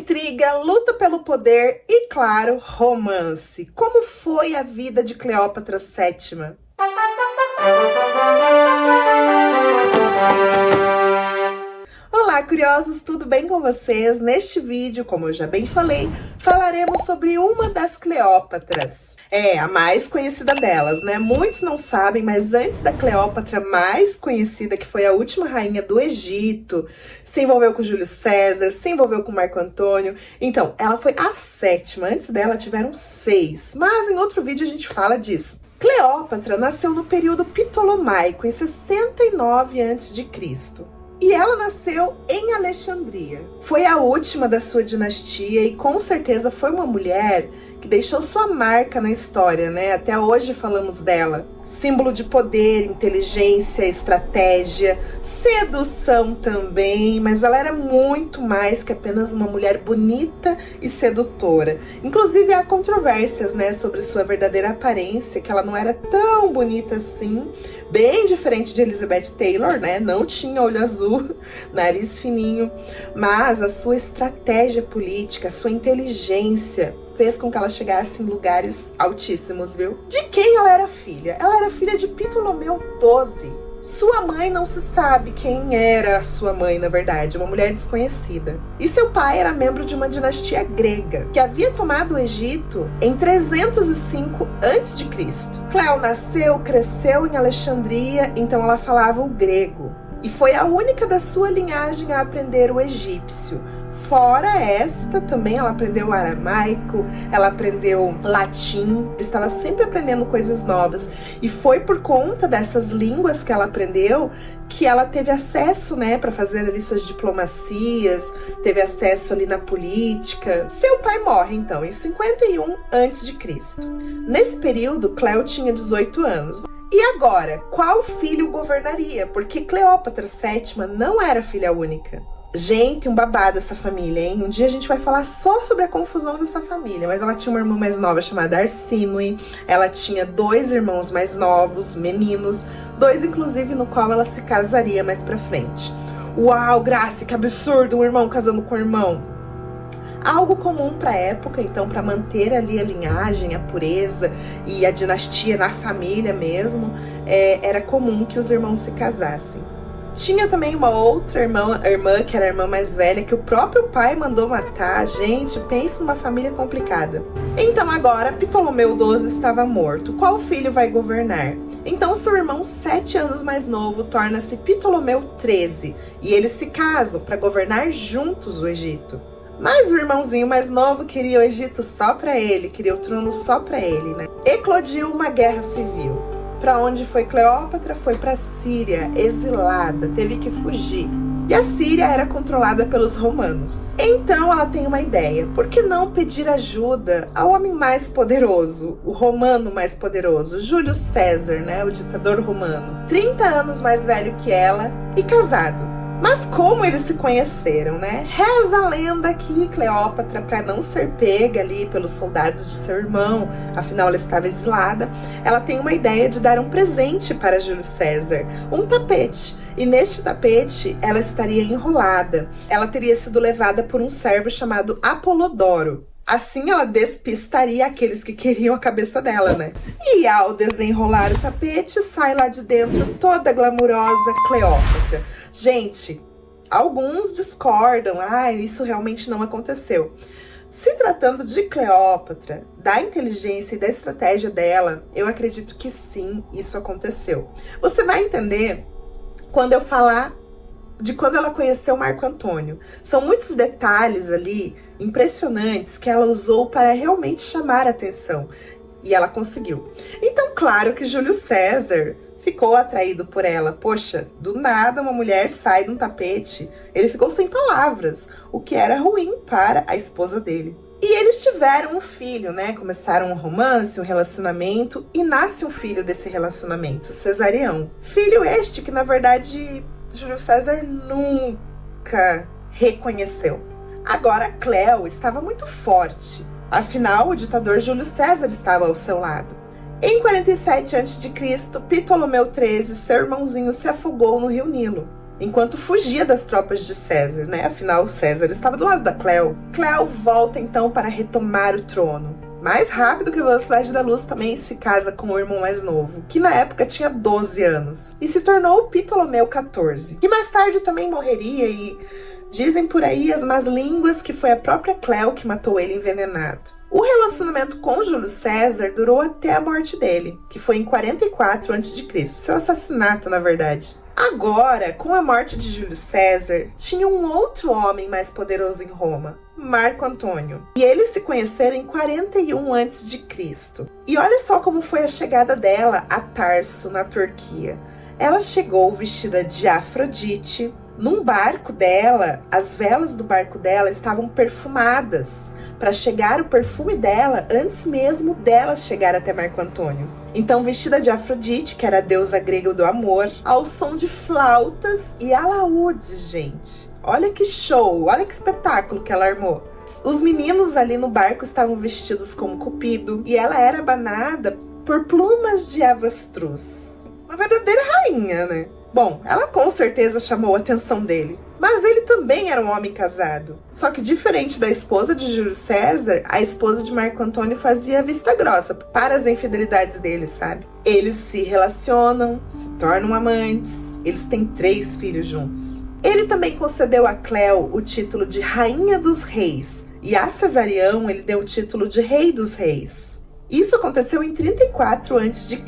Intriga, luta pelo poder e, claro, romance. Como foi a vida de Cleópatra VII? Olá, curiosos, tudo bem com vocês? Neste vídeo, como eu já bem falei, falaremos sobre uma das Cleópatras. A mais conhecida delas, né? Muitos não sabem, mas antes da Cleópatra mais conhecida, que foi a última rainha do Egito, se envolveu com Júlio César, se envolveu com Marco Antônio. Então, ela foi a sétima, antes dela tiveram 6, mas em outro vídeo a gente fala disso. Cleópatra nasceu no período Ptolomaico, em 69 a.C. E ela nasceu em Alexandria. Foi a última da sua dinastia e com certeza foi uma mulher que deixou sua marca na história, né? Até hoje falamos dela. Símbolo de poder, inteligência, estratégia, sedução também, mas ela era muito mais que apenas uma mulher bonita e sedutora. Inclusive há controvérsias, né, sobre sua verdadeira aparência, que ela não era tão bonita assim, bem diferente de Elizabeth Taylor, né? Não tinha olho azul, nariz fininho, mas a sua estratégia política, a sua inteligência fez com que ela chegasse em lugares altíssimos, viu? De quem ela era filha? Ela era filha de Ptolomeu XII. Sua mãe não se sabe quem era a sua mãe, na verdade, uma mulher desconhecida. E seu pai era membro de uma dinastia grega, que havia tomado o Egito em 305 a.C. Cleo nasceu, cresceu em Alexandria, então ela falava o grego. E foi a única da sua linhagem a aprender o egípcio. Fora esta, também ela aprendeu aramaico, ela aprendeu latim, estava sempre aprendendo coisas novas. E foi por conta dessas línguas que ela aprendeu que ela teve acesso, né, para fazer ali suas diplomacias, teve acesso ali na política. Seu pai morre, então, em 51 a.C. Nesse período, Cleo tinha 18 anos. E agora, qual filho governaria? Porque Cleópatra VII não era filha única. Gente, um babado essa família, hein? Um dia a gente vai falar só sobre a confusão dessa família. Mas ela tinha uma irmã mais nova chamada Arsínoe. Ela tinha 2 irmãos mais novos, meninos. 2, inclusive, no qual ela se casaria mais pra frente. Uau, Grace, que absurdo, um irmão casando com um irmão. Algo comum para a época, então, para manter ali a linhagem, a pureza e a dinastia na família mesmo, era comum que os irmãos se casassem. Tinha também uma outra irmã, que era a irmã mais velha, que o próprio pai mandou matar. Gente, pense numa família complicada. Então agora, Ptolomeu XII estava morto. Qual filho vai governar? Então seu irmão 7 anos mais novo torna-se Ptolomeu XIII. E eles se casam para governar juntos o Egito. Mas o irmãozinho mais novo queria o Egito só para ele, queria o trono só para ele, né? Eclodiu uma guerra civil. Para onde foi Cleópatra? Foi para a Síria, exilada, teve que fugir. E a Síria era controlada pelos romanos. Então ela tem uma ideia, por que não pedir ajuda ao homem mais poderoso, o romano mais poderoso, Júlio César, né, o ditador romano, 30 anos mais velho que ela e casado. Mas como eles se conheceram, né? Reza a lenda que Cleópatra, para não ser pega ali pelos soldados de seu irmão, afinal ela estava exilada, ela tem uma ideia de dar um presente para Júlio César, um tapete. E neste tapete ela estaria enrolada. Ela teria sido levada por um servo chamado Apolodoro. Assim ela despistaria aqueles que queriam a cabeça dela, né? E ao desenrolar o tapete, sai lá de dentro toda a glamurosa Cleópatra. Gente, alguns discordam. Isso realmente não aconteceu. Se tratando de Cleópatra, da inteligência e da estratégia dela, eu acredito que sim, isso aconteceu. Você vai entender quando eu falar de quando ela conheceu Marco Antônio. São muitos detalhes ali impressionantes que ela usou para realmente chamar a atenção. E ela conseguiu. Então, claro que Júlio César ficou atraído por ela. Poxa, do nada uma mulher sai de um tapete. Ele ficou sem palavras, o que era ruim para a esposa dele. E eles tiveram um filho, né? Começaram um romance, um relacionamento, e nasce um filho desse relacionamento, Cesarião. Filho este que, na verdade, Júlio César nunca reconheceu. Agora, Cleo estava muito forte. Afinal, o ditador Júlio César estava ao seu lado. Em 47 a.C., Ptolomeu XIII, seu irmãozinho, se afogou no rio Nilo. enquanto fugia das tropas de César, né? Afinal, César estava do lado da Cleo. Cleo volta então para retomar o trono. Mais rápido que a velocidade da luz, também se casa com o irmão mais novo, que na época tinha 12 anos, e se tornou Ptolomeu XIV, que mais tarde também morreria, e dizem por aí as más línguas que foi a própria Cleo que matou ele envenenado. O relacionamento com Júlio César durou até a morte dele, que foi em 44 a.C., seu assassinato, na verdade. Agora, com a morte de Júlio César, tinha um outro homem mais poderoso em Roma, Marco Antônio. E eles se conheceram em 41 a.C. E olha só como foi a chegada dela a Tarso, na Turquia. Ela chegou vestida de Afrodite. Num barco dela, as velas do barco dela estavam perfumadas, para chegar o perfume dela antes mesmo dela chegar até Marco Antônio. Então, vestida de Afrodite, que era a deusa grega do amor, ao som de flautas e alaúdes, gente. Olha que show, olha que espetáculo que ela armou. Os meninos ali no barco estavam vestidos como Cupido, e ela era abanada por plumas de avestruz. Uma verdadeira rainha, né? Bom, ela com certeza chamou a atenção dele. Mas ele também era um homem casado. Só que diferente da esposa de Júlio César, a esposa de Marco Antônio fazia vista grossa para as infidelidades dele, sabe? Eles se relacionam, se tornam amantes, eles têm 3 filhos juntos. Ele também concedeu a Cleo o título de Rainha dos Reis, e a Cesarião ele deu o título de Rei dos Reis. Isso aconteceu em 34 a.C.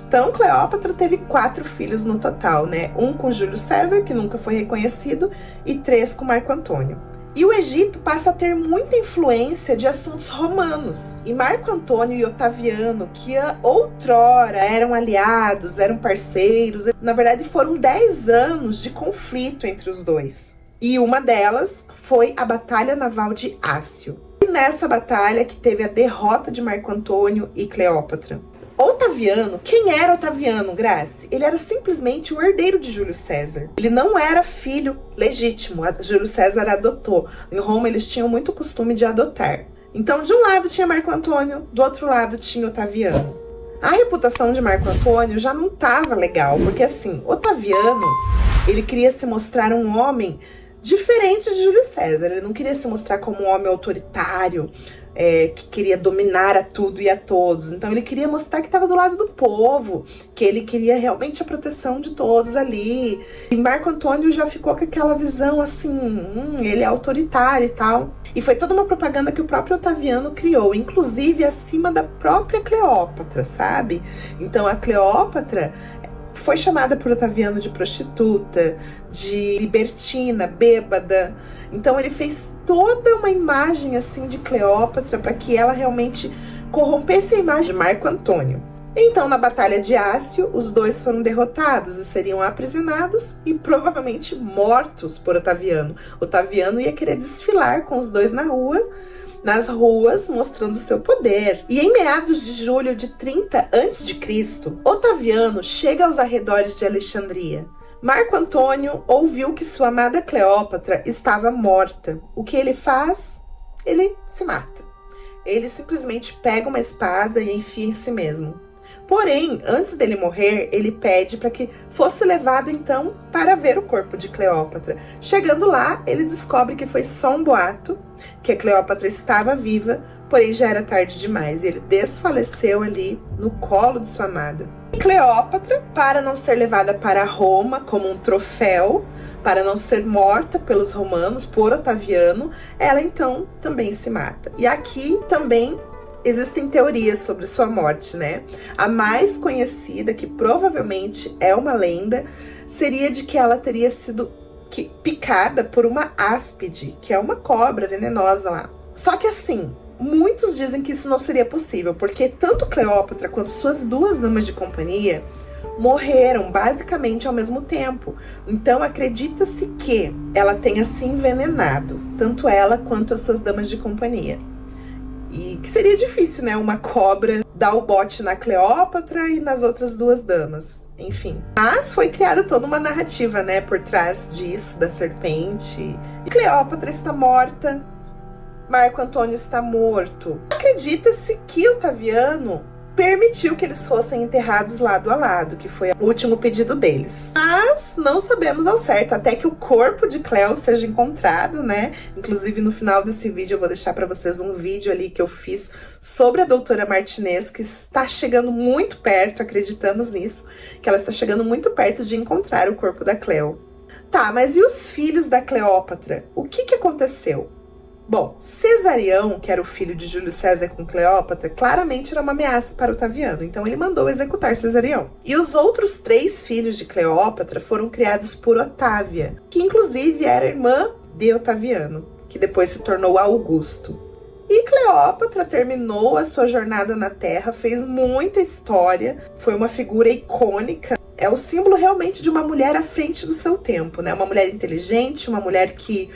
Então, Cleópatra teve 4 filhos no total, né? 1 com Júlio César, que nunca foi reconhecido, e 3 com Marco Antônio. E o Egito passa a ter muita influência de assuntos romanos. E Marco Antônio e Otaviano, que outrora eram aliados, eram parceiros, na verdade foram 10 anos de conflito entre os dois. E uma delas foi a Batalha Naval de Ácio. Nessa batalha que teve a derrota de Marco Antônio e Cleópatra. Otaviano, quem era Otaviano, Grace? Ele era simplesmente o herdeiro de Júlio César. Ele não era filho legítimo, Júlio César adotou. Em Roma eles tinham muito costume de adotar. Então de um lado tinha Marco Antônio, do outro lado tinha Otaviano. A reputação de Marco Antônio já não estava legal, porque assim, Otaviano, ele queria se mostrar um homem diferente de Júlio César. Ele não queria se mostrar como um homem autoritário, que queria dominar a tudo e a todos. Então ele queria mostrar que estava do lado do povo, que ele queria realmente a proteção de todos ali. E Marco Antônio já ficou com aquela visão assim, ele é autoritário e tal. E foi toda uma propaganda que o próprio Otaviano criou, inclusive acima da própria Cleópatra, sabe? Então a Cleópatra foi chamada por Otaviano de prostituta, de libertina, bêbada. Então ele fez toda uma imagem assim de Cleópatra para que ela realmente corrompesse a imagem de Marco Antônio. Então, na Batalha de Ácio, os dois foram derrotados e seriam aprisionados e provavelmente mortos por Otaviano. Otaviano ia querer desfilar com os dois nas ruas, mostrando seu poder. E em meados de julho de 30 a.C., Otaviano chega aos arredores de Alexandria. Marco Antônio ouviu que sua amada Cleópatra estava morta. O que ele faz? Ele se mata. Ele simplesmente pega uma espada e enfia em si mesmo. Porém, antes dele morrer, ele pede para que fosse levado então para ver o corpo de Cleópatra. Chegando lá, ele descobre que foi só um boato, que a Cleópatra estava viva, porém já era tarde demais e ele desfaleceu ali no colo de sua amada. E Cleópatra, para não ser levada para Roma como um troféu, para não ser morta pelos romanos, por Otaviano, ela então também se mata. E aqui também existem teorias sobre sua morte, né? A mais conhecida, que provavelmente é uma lenda, seria de que ela teria sido picada por uma áspide, que é uma cobra venenosa lá. Só que assim, muitos dizem que isso não seria possível, porque tanto Cleópatra quanto suas 2 damas de companhia morreram basicamente ao mesmo tempo. Então acredita-se que ela tenha se envenenado, tanto ela quanto as suas damas de companhia. E que seria difícil, né? Uma cobra dar o bote na Cleópatra e nas outras 2 damas. Enfim. Mas foi criada toda uma narrativa, né? Por trás disso, da serpente. E Cleópatra está morta. Marco Antônio está morto. Acredita-se que Otaviano permitiu que eles fossem enterrados lado a lado, que foi o último pedido deles. Mas não sabemos ao certo, até que o corpo de Cleo seja encontrado, né? Inclusive, no final desse vídeo, eu vou deixar pra vocês um vídeo ali que eu fiz sobre a doutora Martinez, que está chegando muito perto, acreditamos nisso, que ela está chegando muito perto de encontrar o corpo da Cleo. Tá, mas e os filhos da Cleópatra? O que aconteceu? Bom, Cesarião, que era o filho de Júlio César com Cleópatra, claramente era uma ameaça para Otaviano, então ele mandou executar Cesarião. E os outros 3 filhos de Cleópatra foram criados por Otávia, que inclusive era irmã de Otaviano, que depois se tornou Augusto. E Cleópatra terminou a sua jornada na Terra, fez muita história, foi uma figura icônica. É o símbolo realmente de uma mulher à frente do seu tempo, né? Uma mulher inteligente, uma mulher que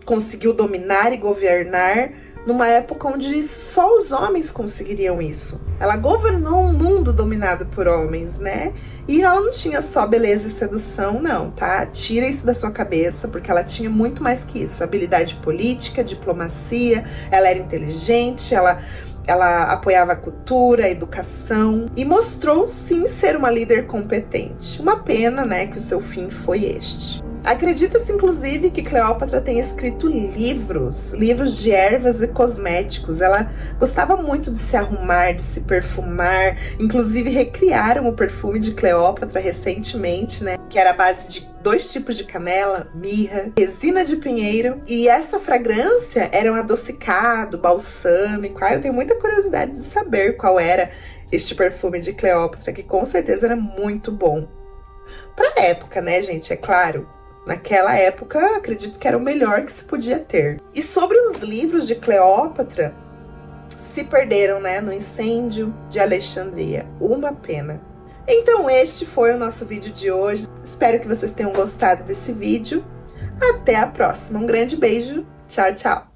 conseguiu dominar e governar numa época onde só os homens conseguiriam isso. Ela governou um mundo dominado por homens, né? E ela não tinha só beleza e sedução, não, tá? Tira isso da sua cabeça, porque ela tinha muito mais que isso. Habilidade política, diplomacia, ela era inteligente, ela apoiava a cultura, a educação e mostrou sim ser uma líder competente. Uma pena, né, que o seu fim foi este. Acredita-se, inclusive, que Cleópatra tenha escrito livros de ervas e cosméticos. Ela gostava muito de se arrumar, de se perfumar. Inclusive, recriaram o perfume de Cleópatra recentemente, né? Que era a base de 2 tipos de canela, mirra, resina de pinheiro. E essa fragrância era um adocicado, balsâmico. Eu tenho muita curiosidade de saber qual era este perfume de Cleópatra, que com certeza era muito bom. Pra época, né, gente? É claro. Naquela época, acredito que era o melhor que se podia ter. E sobre os livros de Cleópatra, se perderam, né, no incêndio de Alexandria. Uma pena. Então, este foi o nosso vídeo de hoje. Espero que vocês tenham gostado desse vídeo. Até a próxima. Um grande beijo. Tchau, tchau.